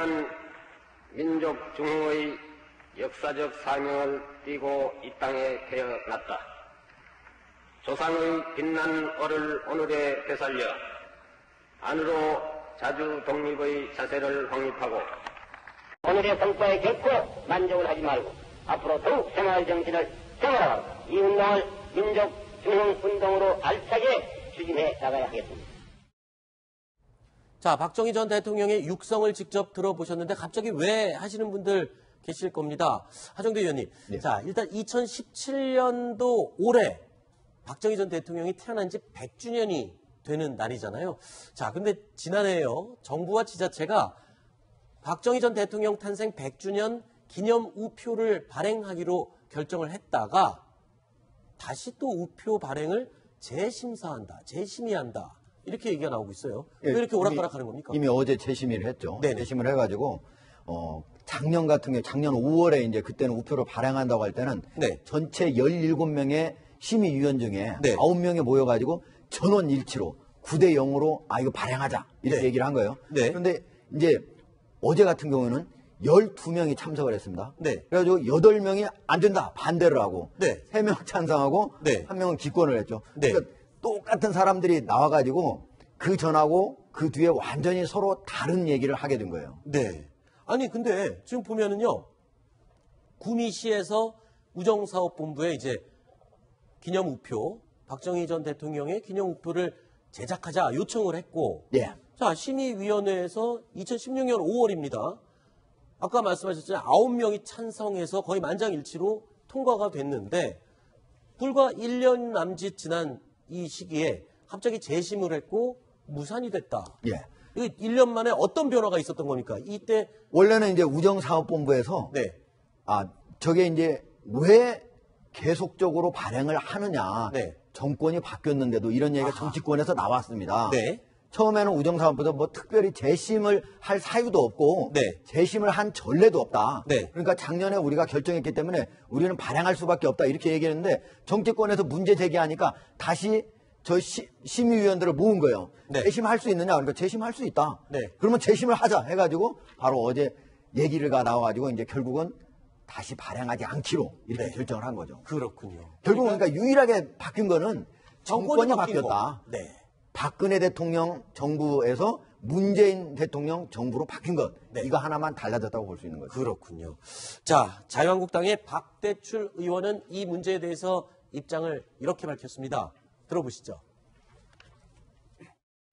우리는 민족 중흥의 역사적 사명을 띠고 이 땅에 태어났다. 조상의 빛난 얼을 오늘에 되살려 안으로 자주 독립의 자세를 확립하고 오늘의 성과에 결코 만족을 하지 말고 앞으로 더욱 생활정신을 생활하고 이 운동을 민족 중흥운동으로 알차게 추진해 나가야 하겠습니다. 자, 박정희 전 대통령의 육성을 직접 들어보셨는데 갑자기 왜 하시는 분들 계실 겁니다. 하정대 의원님. 네. 자, 일단 2017년도 올해 박정희 전 대통령이 태어난 지 100주년이 되는 날이잖아요. 자, 근데 지난해에요. 정부와 지자체가 박정희 전 대통령 탄생 100주년 기념 우표를 발행하기로 결정을 했다가 다시 또 우표 발행을 재심사한다, 재심의한다. 이렇게 얘기가 나오고 있어요. 왜 이렇게 오락가락하는 겁니까? 이미 어제 재심의를 했죠. 네네. 재심을 해가지고 작년 같은 경우 작년 5월에 이제 그때는 우표를 발행한다고 할 때는 네. 전체 17명의 심의위원 중에 네. 9명이 모여가지고 전원 일치로 9대 0으로 이거 발행하자 이렇게 네. 얘기를 한 거예요. 네. 그런데 이제 어제 같은 경우는 12명이 참석을 했습니다. 네. 그래가지고 8명이 안 된다 반대를 하고 네. 3명 찬성하고 네. 1명은 기권을 했죠. 네. 그러니까 똑같은 사람들이 나와가지고 그 전하고 그 뒤에 완전히 서로 다른 얘기를 하게 된 거예요. 네. 아니 근데 지금 보면은요. 구미시에서 우정사업본부에 이제 기념 우표, 박정희 전 대통령의 기념 우표를 제작하자 요청을 했고, 예. 자, 심의위원회에서 2016년 5월입니다. 아까 말씀하셨잖아요. 9명이 찬성해서 거의 만장일치로 통과가 됐는데, 불과 1년 남짓 지난 이 시기에 갑자기 재심을 했고 무산이 됐다. 예. 이 1년 만에 어떤 변화가 있었던 겁니까? 이때 원래는 이제 우정사업본부에서 네. 저게 이제 왜 계속적으로 발행을 하느냐. 네. 정권이 바뀌었는데도 이런 얘기가 정치권에서 나왔습니다. 네. 처음에는 우정사업부에서 뭐 특별히 재심을 할 사유도 없고 네. 재심을 한 전례도 없다. 네. 그러니까 작년에 우리가 결정했기 때문에 우리는 발행할 수밖에 없다 이렇게 얘기했는데 정치권에서 문제 제기하니까 다시 저 심의위원들을 모은 거예요. 네. 재심할 수 있느냐? 그러니까 재심할 수 있다. 네. 그러면 재심을 하자 해가지고 바로 어제 얘기가 나와가지고 이제 결국은 다시 발행하지 않기로 이렇게 네. 결정을 한 거죠. 그렇군요. 결국은 그러니까 유일하게 바뀐 거는 정권이 바뀐 바뀌었다. 거. 네. 박근혜 대통령 정부에서 문재인 대통령 정부로 바뀐 것. 네. 이거 하나만 달라졌다고 볼 수 있는 거죠. 그렇군요. 자, 자유한국당의 박대출 의원은 이 문제에 대해서 입장을 이렇게 밝혔습니다. 들어보시죠.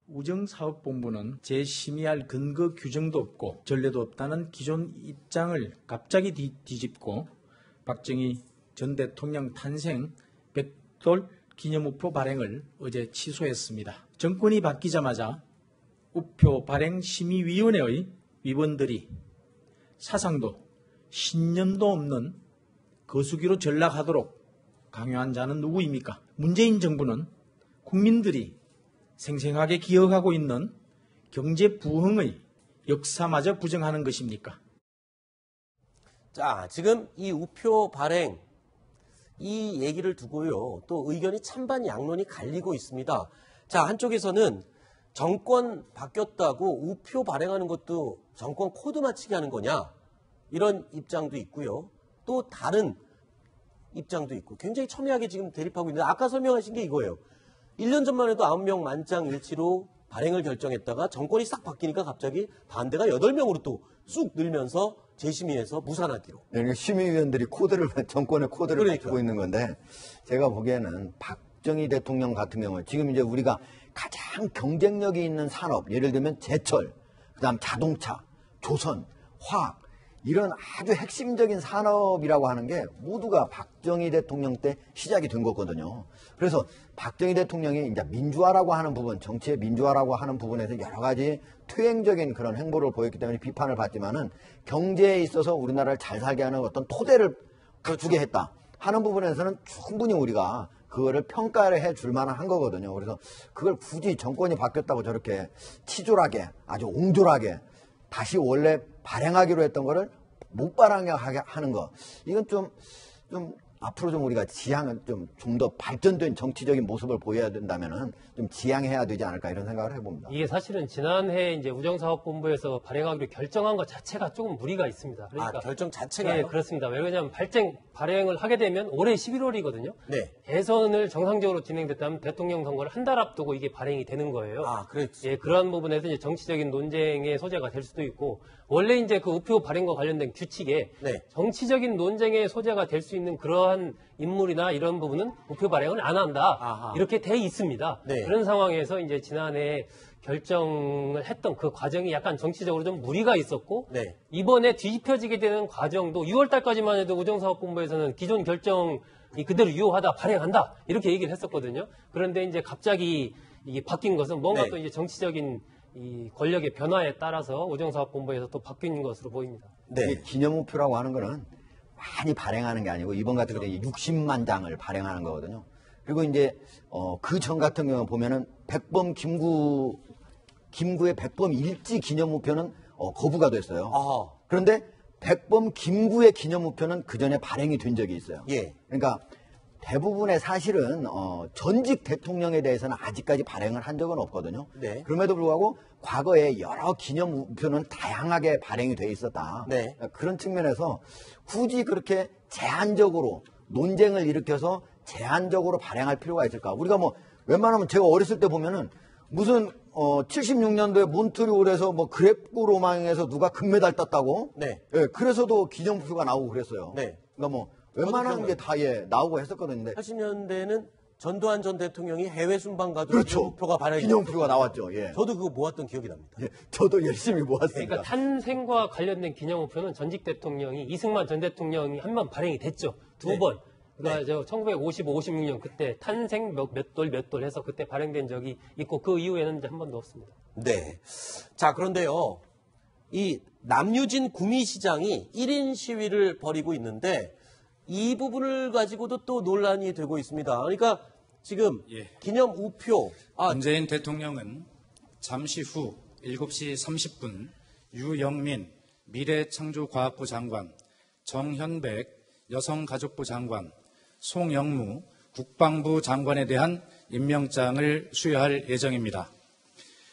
우정사업본부는 재심의할 근거 규정도 없고 전례도 없다는 기존 입장을 갑자기 뒤집고 박정희 전 대통령 탄생 100돌 기념우표 발행을 어제 취소했습니다. 정권이 바뀌자마자 우표 발행 심의위원회의 위원들이 사상도 신념도 없는 거수기로 전락하도록 강요한 자는 누구입니까? 문재인 정부는 국민들이 생생하게 기억하고 있는 경제 부흥의 역사마저 부정하는 것입니까? 자, 지금 이 우표 발행 이 얘기를 두고요. 또 의견이 찬반 양론이 갈리고 있습니다. 자, 한쪽에서는 정권 바뀌었다고 우표 발행하는 것도 정권 코드 맞추기 하는 거냐 이런 입장도 있고요. 또 다른 입장도 있고 굉장히 첨예하게 지금 대립하고 있는데 아까 설명하신 게 이거예요. 1년 전만 해도 9명 만장일치로 발행을 결정했다가 정권이 싹 바뀌니까 갑자기 반대가 8명으로 또 쑥 늘면서 재심의해서 무산하기로. 그러니까 심의위원들이 정권의 코드를 그러니까. 맞추고 있는 건데 제가 보기에는 박정희 대통령 같은 경우는 지금 이제 우리가 가장 경쟁력이 있는 산업, 예를 들면 제철, 그다음 자동차, 조선, 화학 이런 아주 핵심적인 산업이라고 하는 게 모두가 박정희 대통령 때 시작이 된 거거든요. 그래서 박정희 대통령이 이제 민주화라고 하는 부분, 정치의 민주화라고 하는 부분에서 여러 가지 퇴행적인 그런 행보를 보였기 때문에 비판을 받지만은 경제에 있어서 우리나라를 잘 살게 하는 어떤 토대를 갖추게 했다 하는 부분에서는 충분히 우리가 그거를 평가를 해줄 만한 한 거거든요. 그래서 그걸 굳이 정권이 바뀌었다고 저렇게 치졸하게 아주 옹졸하게 다시 원래 발행하기로 했던 거를 못 발행하게 하는 거. 이건 좀 앞으로 좀 우리가 지향을 좀 더 발전된 정치적인 모습을 보여야 된다면은 좀 지향해야 되지 않을까 이런 생각을 해봅니다. 이게 사실은 지난해 이제 우정사업본부에서 발행하기로 결정한 것 자체가 조금 무리가 있습니다. 그러니까 결정 자체가요? 네, 그렇습니다. 왜냐하면 발행을 하게 되면 올해 11월이거든요. 네. 대선을 정상적으로 진행됐다면 대통령 선거를 한 달 앞두고 이게 발행이 되는 거예요. 그렇지. 예, 그러한 부분에서 이제 정치적인 논쟁의 소재가 될 수도 있고, 원래 이제 그 우표 발행과 관련된 규칙에 네. 정치적인 논쟁의 소재가 될 수 있는 그러한 인물이나 이런 부분은 우표 발행을 안 한다. 아하. 이렇게 돼 있습니다. 네. 그런 상황에서 이제 지난해 결정을 했던 그 과정이 약간 정치적으로 좀 무리가 있었고, 네. 이번에 뒤집혀지게 되는 과정도 6월 달까지만 해도 우정사업본부에서는 기존 결정이 그대로 유효하다, 발행한다 이렇게 얘기를 했었거든요. 그런데 이제 갑자기 이게 바뀐 것은 뭔가 네. 또 이제 정치적인 이 권력의 변화에 따라서 우정사업본부에서 또 바뀐 것으로 보입니다. 네. 이게 기념우표라고 하는 거는 많이 발행하는 게 아니고 이번 같은 경우에 60만 장을 발행하는 거거든요. 그리고 이제 그 전 같은 경우 보면은 백범 김구의 백범 일지 기념우표는 거부가 됐어요. 아하. 그런데 백범 김구의 기념우표는 그 전에 발행이 된 적이 있어요. 예. 그러니까 대부분의 사실은 전직 대통령에 대해서는 아직까지 발행을 한 적은 없거든요. 네. 그럼에도 불구하고 과거에 여러 기념우표는 다양하게 발행이 돼 있었다. 네. 그런 측면에서 굳이 그렇게 제한적으로 논쟁을 일으켜서 제한적으로 발행할 필요가 있을까? 우리가 뭐 웬만하면 제가 어렸을 때 보면은 무슨 76년도에 몬트리올에서 뭐 그레코 로망에서 누가 금메달 땄다고? 네. 예, 그래서도 기념표가 나오고 그랬어요. 네. 그러니까 뭐 웬만한 게 다 나오고 했었거든요. 근데 80년대에는 전두환 전 대통령이 해외 순방 가도 그렇죠. 기념표가 발행이 기념표가 나왔죠. 예. 저도 그거 모았던 기억이 납니다. 예, 저도 열심히 모았습니다. 그러니까 탄생과 관련된 기념우표는 전직 대통령이 이승만 전 대통령이 한 번 발행이 됐죠. 두 번. 그러니까 저 1955, 56년 그때 탄생 몇 돌 해서 그때 발행된 적이 있고 그 이후에는 이제 한 번도 없습니다. 네. 자, 그런데요. 이 남유진 구미시장이 1인 시위를 벌이고 있는데 이 부분을 가지고도 또 논란이 되고 있습니다. 그러니까 지금 기념 우표 문재인 대통령은 잠시 후 7시 30분 유영민 미래창조과학부 장관, 정현백 여성가족부 장관, 송영무 국방부 장관에 대한 임명장을 수여할 예정입니다.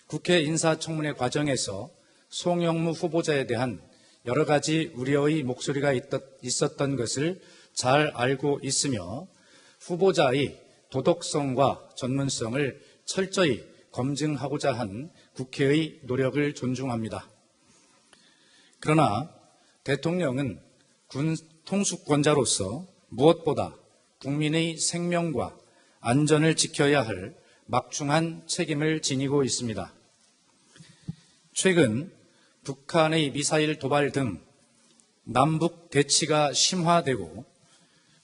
국회 인사청문회 과정에서 송영무 후보자에 대한 여러 가지 우려의 목소리가 있었던 것을 잘 알고 있으며 후보자의 도덕성과 전문성을 철저히 검증하고자 한 국회의 노력을 존중합니다. 그러나 대통령은 군 통수권자로서 무엇보다 국민의 생명과 안전을 지켜야 할 막중한 책임을 지니고 있습니다. 최근 북한의 미사일 도발 등 남북 대치가 심화되고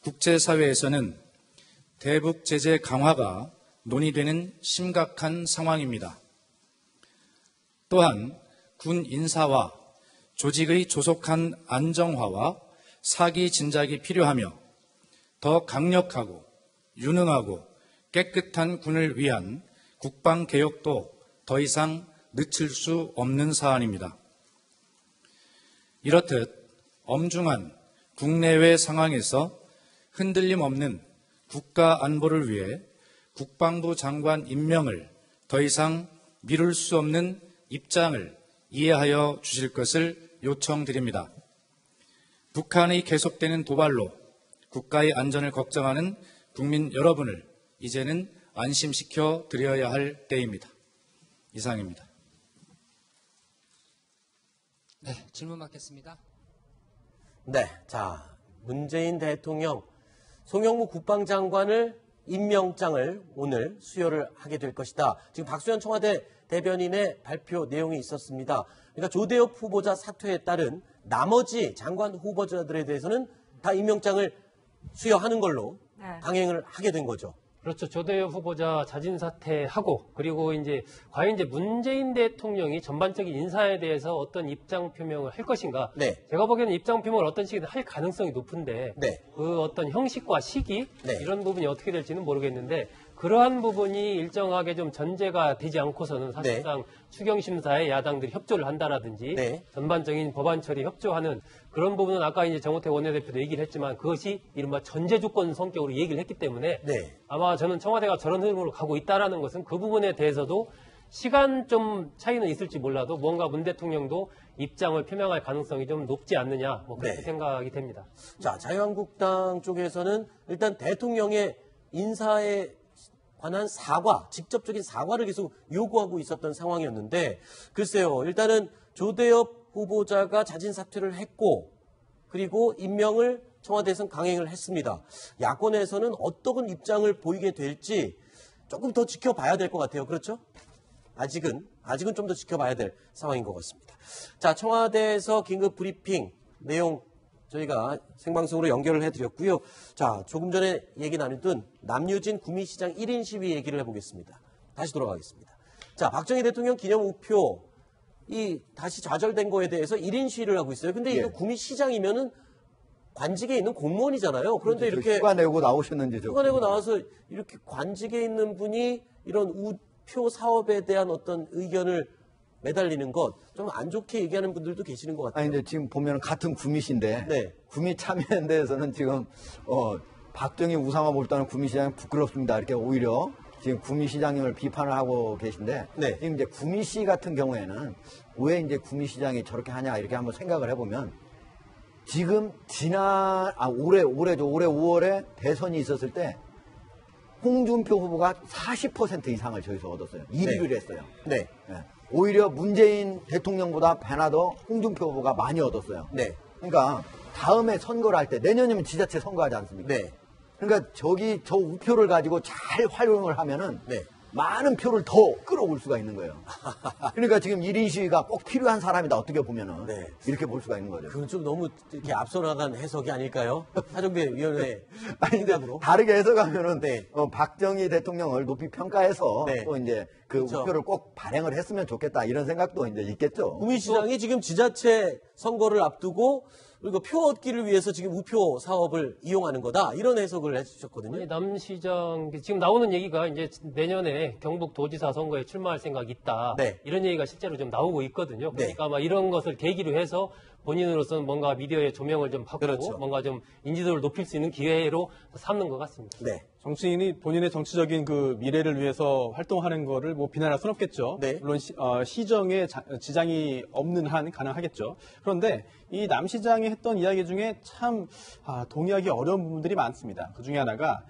국제사회에서는 대북 제재 강화가 논의되는 심각한 상황입니다. 또한 군 인사와 조직의 조속한 안정화와 사기 진작이 필요하며 더 강력하고 유능하고 깨끗한 군을 위한 국방개혁도 더 이상 늦출 수 없는 사안입니다. 이렇듯 엄중한 국내외 상황에서 흔들림 없는 국가 안보를 위해 국방부 장관 임명을 더 이상 미룰 수 없는 입장을 이해하여 주실 것을 요청드립니다. 북한의 계속되는 도발로 국가의 안전을 걱정하는 국민 여러분을 이제는 안심시켜 드려야 할 때입니다. 이상입니다. 네, 질문 받겠습니다. 네. 자, 문재인 대통령 송영무 국방장관을 임명장을 오늘 수여를 하게 될 것이다. 지금 박수현 청와대 대변인의 발표 내용이 있었습니다. 그러니까 조대엽 후보자 사퇴에 따른 나머지 장관 후보자들에 대해서는 다 임명장을 수여하는 걸로 강행을 하게 된 거죠. 그렇죠. 조대엽 후보자 자진 사퇴하고 그리고 이제 과연 이제 문재인 대통령이 전반적인 인사에 대해서 어떤 입장 표명을 할 것인가? 네. 제가 보기에는 입장 표명을 어떤 식이든 할 가능성이 높은데 네. 그 어떤 형식과 시기 네. 이런 부분이 어떻게 될지는 모르겠는데 그러한 부분이 일정하게 좀 전제가 되지 않고서는 사실상 추경심사에 야당들이 협조를 한다라든지 네. 전반적인 법안 처리 협조하는 그런 부분은 아까 이제 정호택 원내대표도 얘기를 했지만 그것이 이른바 전제 조건 성격으로 얘기를 했기 때문에 네. 아마 저는 청와대가 저런 흐름으로 가고 있다라는 것은 그 부분에 대해서도 시간 좀 차이는 있을지 몰라도 뭔가 문 대통령도 입장을 표명할 가능성이 좀 높지 않느냐 뭐 그렇게 네. 생각이 됩니다. 자, 자유한국당 쪽에서는 일단 대통령의 인사에 관한 사과, 직접적인 사과를 계속 요구하고 있었던 상황이었는데 글쎄요. 일단은 조대엽 후보자가 자진 사퇴를 했고 그리고 임명을 청와대에서는 강행을 했습니다. 야권에서는 어떤 입장을 보이게 될지 조금 더 지켜봐야 될 것 같아요. 그렇죠? 아직은 좀 더 지켜봐야 될 상황인 것 같습니다. 자, 청와대에서 긴급 브리핑 내용 저희가 생방송으로 연결을 해드렸고요. 자, 조금 전에 얘기 나누던 남유진 구미시장 1인 시위 얘기를 해보겠습니다. 다시 돌아가겠습니다. 자, 박정희 대통령 기념 우표 다시 좌절된 거에 대해서 1인 시위를 하고 있어요. 근데 이거 구미시장이면은 관직에 있는 공무원이잖아요. 그런데 이렇게 휴가 내고 나오셨는지 휴가 내고 나와서 이렇게 관직에 있는 분이 이런 우표 사업에 대한 어떤 의견을 매달리는 것 좀 안 좋게 얘기하는 분들도 계시는 것 같아요. 아니, 근데 지금 보면 같은 구미시인데, 네. 구미 참여연대에서는 지금, 박정희 우상화 몰두하는 구미시장이 부끄럽습니다. 이렇게 오히려 지금 구미시장님을 비판을 하고 계신데, 네. 지금 이제 구미시 같은 경우에는 왜 이제 구미시장이 저렇게 하냐, 이렇게 한번 생각을 해보면, 지금 올해 5월에 대선이 있었을 때, 홍준표 후보가 40% 이상을 저기서 얻었어요. 1위를 했어요. 네. 예. 오히려 문재인 대통령보다 배나 더 홍준표 후보가 많이 얻었어요. 네. 그러니까 다음에 선거를 할 때 내년이면 지자체 선거하지 않습니까? 네. 그러니까 저 우표를 가지고 잘 활용을 하면은 네. 많은 표를 더 끌어올 수가 있는 거예요. 그러니까 지금 1인 시위가 꼭 필요한 사람이다 어떻게 보면은 네. 이렇게 볼 수가 있는 거죠. 그건 좀 너무 이렇게 앞서 나간 해석이 아닐까요? 하정배 위원회 아니 근데 생각으로. 다르게 해석하면은 네. 박정희 대통령을 높이 평가해서 네. 또 이제 그 그렇죠. 우표를 꼭 발행을 했으면 좋겠다 이런 생각도 이제 있겠죠. 구미시장이 지금 지자체 선거를 앞두고 그리고 표 얻기를 위해서 지금 우표 사업을 이용하는 거다 이런 해석을 해주셨거든요. 아니, 남 시장 지금 나오는 얘기가 이제 내년에 경북도지사 선거에 출마할 생각이 있다. 네. 이런 얘기가 실제로 좀 나오고 있거든요. 네. 그러니까 아마 이런 것을 계기로 해서 본인으로서는 뭔가 미디어의 조명을 좀 받고 그렇죠. 뭔가 좀 인지도를 높일 수 있는 기회로 삼는 것 같습니다. 네. 정치인이 본인의 정치적인 그 미래를 위해서 활동하는 거를 뭐 비난할 수는 없겠죠. 네. 물론 시정에 지장이 없는 한 가능하겠죠. 그런데 이 남 시장이 했던 이야기 중에 참 동의하기 어려운 부분들이 많습니다. 그 중에 하나가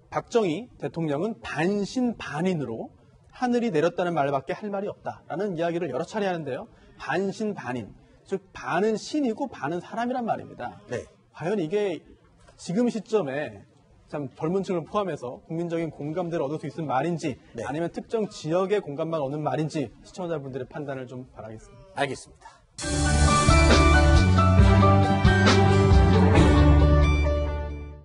박정희 대통령은 반신반인으로 하늘이 내렸다는 말밖에 할 말이 없다라는 이야기를 여러 차례 하는데요. 반신반인, 즉 반은 신이고 반은 사람이란 말입니다. 네. 과연 이게 지금 시점에 참 젊은 층을 포함해서 국민적인 공감대를 얻을 수 있는 말인지 네. 아니면 특정 지역의 공감만 얻는 말인지 시청자분들의 판단을 좀 바라겠습니다. 알겠습니다.